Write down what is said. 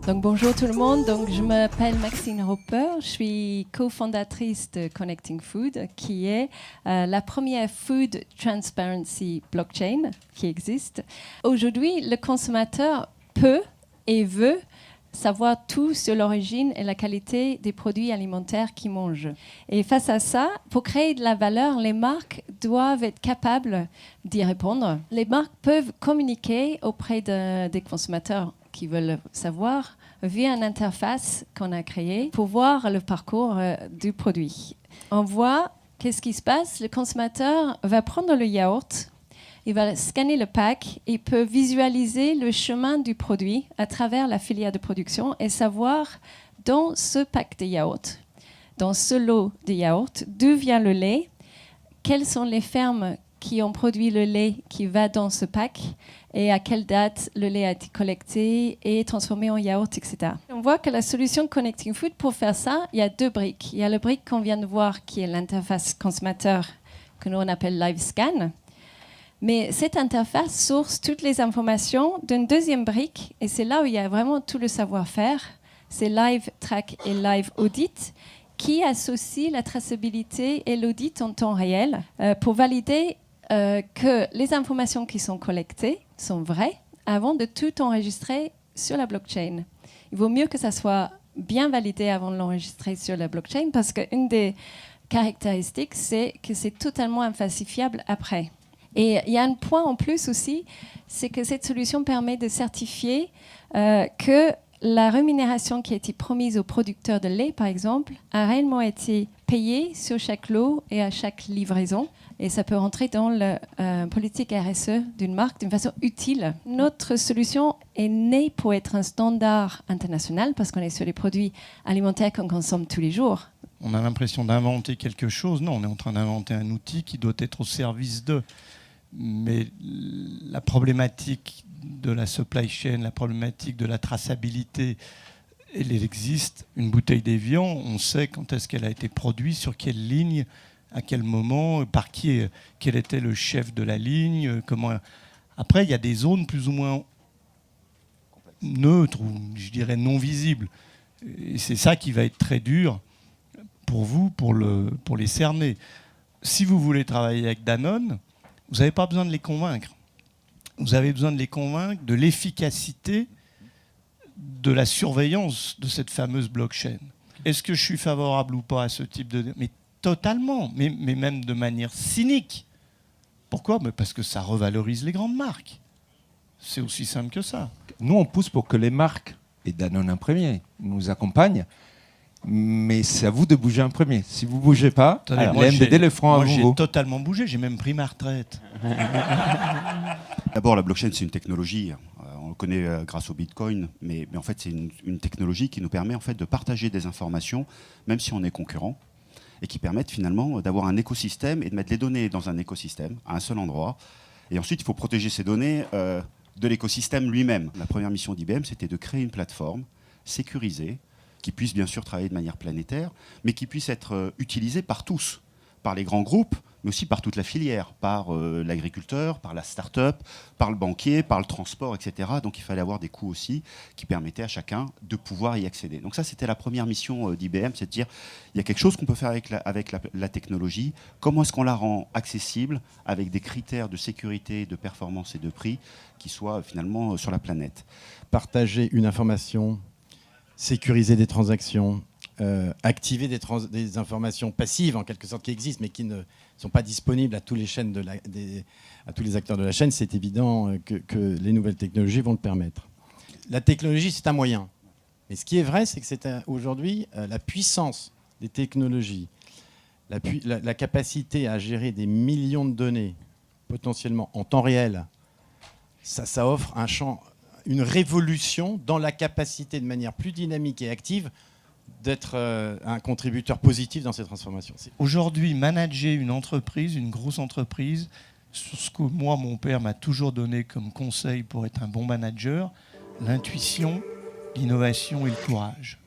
Donc bonjour tout le monde, donc je m'appelle Maxine Roper, je suis cofondatrice de Connecting Food, qui est la première food transparency blockchain qui existe. Aujourd'hui, le consommateur peut et veut savoir tout sur l'origine et la qualité des produits alimentaires qu'il mange. Et face à ça, pour créer de la valeur, les marques doivent être capables d'y répondre. Les marques peuvent communiquer auprès des consommateurs qui veulent savoir via une interface qu'on a créée pour voir le parcours du produit. On voit qu'est-ce qui se passe. Le consommateur va prendre le yaourt, il va scanner le pack, il peut visualiser le chemin du produit à travers la filière de production et savoir dans ce pack de yaourt, dans ce lot de yaourt, d'où vient le lait, quelles sont les fermes qui ont produit le lait qui va dans ce pack et à quelle date le lait a été collecté et transformé en yaourt, etc. On voit que la solution Connecting Food, pour faire ça, il y a deux briques. Il y a le brique qu'on vient de voir qui est l'interface consommateur que nous on appelle LiveScan. Mais cette interface source toutes les informations d'une deuxième brique et c'est là où il y a vraiment tout le savoir-faire. C'est Live Track et Live Audit qui associe la traçabilité et l'audit en temps réel pour valider que les informations qui sont collectées sont vraies avant de tout enregistrer sur la blockchain. Il vaut mieux que ça soit bien validé avant de l'enregistrer sur la blockchain parce qu'une des caractéristiques, c'est que c'est totalement infalsifiable après. Et il y a un point en plus aussi, c'est que cette solution permet de certifier que la rémunération qui a été promise aux producteurs de lait, par exemple, a réellement été payée sur chaque lot et à chaque livraison. Et ça peut rentrer dans la politique RSE d'une marque d'une façon utile. Notre solution est née pour être un standard international parce qu'on est sur les produits alimentaires qu'on consomme tous les jours. On a l'impression d'inventer quelque chose. Non, on est en train d'inventer un outil qui doit être au service d'eux. Mais la problématique de la supply chain, la problématique de la traçabilité, elle existe. Une bouteille d'Évian, on sait quand est-ce qu'elle a été produite, sur quelle ligne, à quel moment, par qui, quel était le chef de la ligne, comment. Après, il y a des zones plus ou moins neutres, ou je dirais non visibles. Et c'est ça qui va être très dur pour vous, pour les cerner. Si vous voulez travailler avec Danone, vous n'avez pas besoin de les convaincre. Vous avez besoin de les convaincre de l'efficacité de la surveillance de cette fameuse blockchain. Est-ce que je suis favorable ou pas à ce type de... Mais totalement, mais même de manière cynique. Pourquoi ? Mais parce que ça revalorise les grandes marques. C'est aussi simple que ça. Nous, on pousse pour que les marques, et Danone un premier, nous accompagnent. Mais c'est à vous de bouger en premier. Si vous ne bougez pas, les MDD le feront à vous. Moi, j'ai totalement bougé. J'ai même pris ma retraite. D'abord, la blockchain, c'est une technologie. On le connaît grâce au Bitcoin. Mais en fait, c'est une technologie qui nous permet en fait, de partager des informations, même si on est concurrent, et qui permettent finalement d'avoir un écosystème et de mettre les données dans un écosystème, à un seul endroit. Et ensuite, il faut protéger ces données de l'écosystème lui-même. La première mission d'IBM, c'était de créer une plateforme sécurisée, qui puisse bien sûr travailler de manière planétaire, mais qui puisse être utilisé par tous, par les grands groupes, mais aussi par toute la filière, par l'agriculteur, par la start-up, par le banquier, par le transport, etc. Donc il fallait avoir des coûts aussi qui permettaient à chacun de pouvoir y accéder. Donc ça, c'était la première mission d'IBM, c'est de dire, il y a quelque chose qu'on peut faire avec la technologie, comment est-ce qu'on la rend accessible avec des critères de sécurité, de performance et de prix qui soient finalement sur la planète. Partager une information, sécuriser des transactions, activer des informations passives en quelque sorte qui existent mais qui ne sont pas disponibles à tous les à tous les acteurs de la chaîne, c'est évident que les nouvelles technologies vont le permettre. La technologie, c'est un moyen. Mais ce qui est vrai, c'est que c'est aujourd'hui la puissance des technologies, la capacité à gérer des millions de données potentiellement en temps réel, ça offre un champ, une révolution dans la capacité de manière plus dynamique et active d'être un contributeur positif dans ces transformations. Aujourd'hui, manager une entreprise, une grosse entreprise, sur ce que moi, mon père m'a toujours donné comme conseil pour être un bon manager, l'intuition, l'innovation et le courage.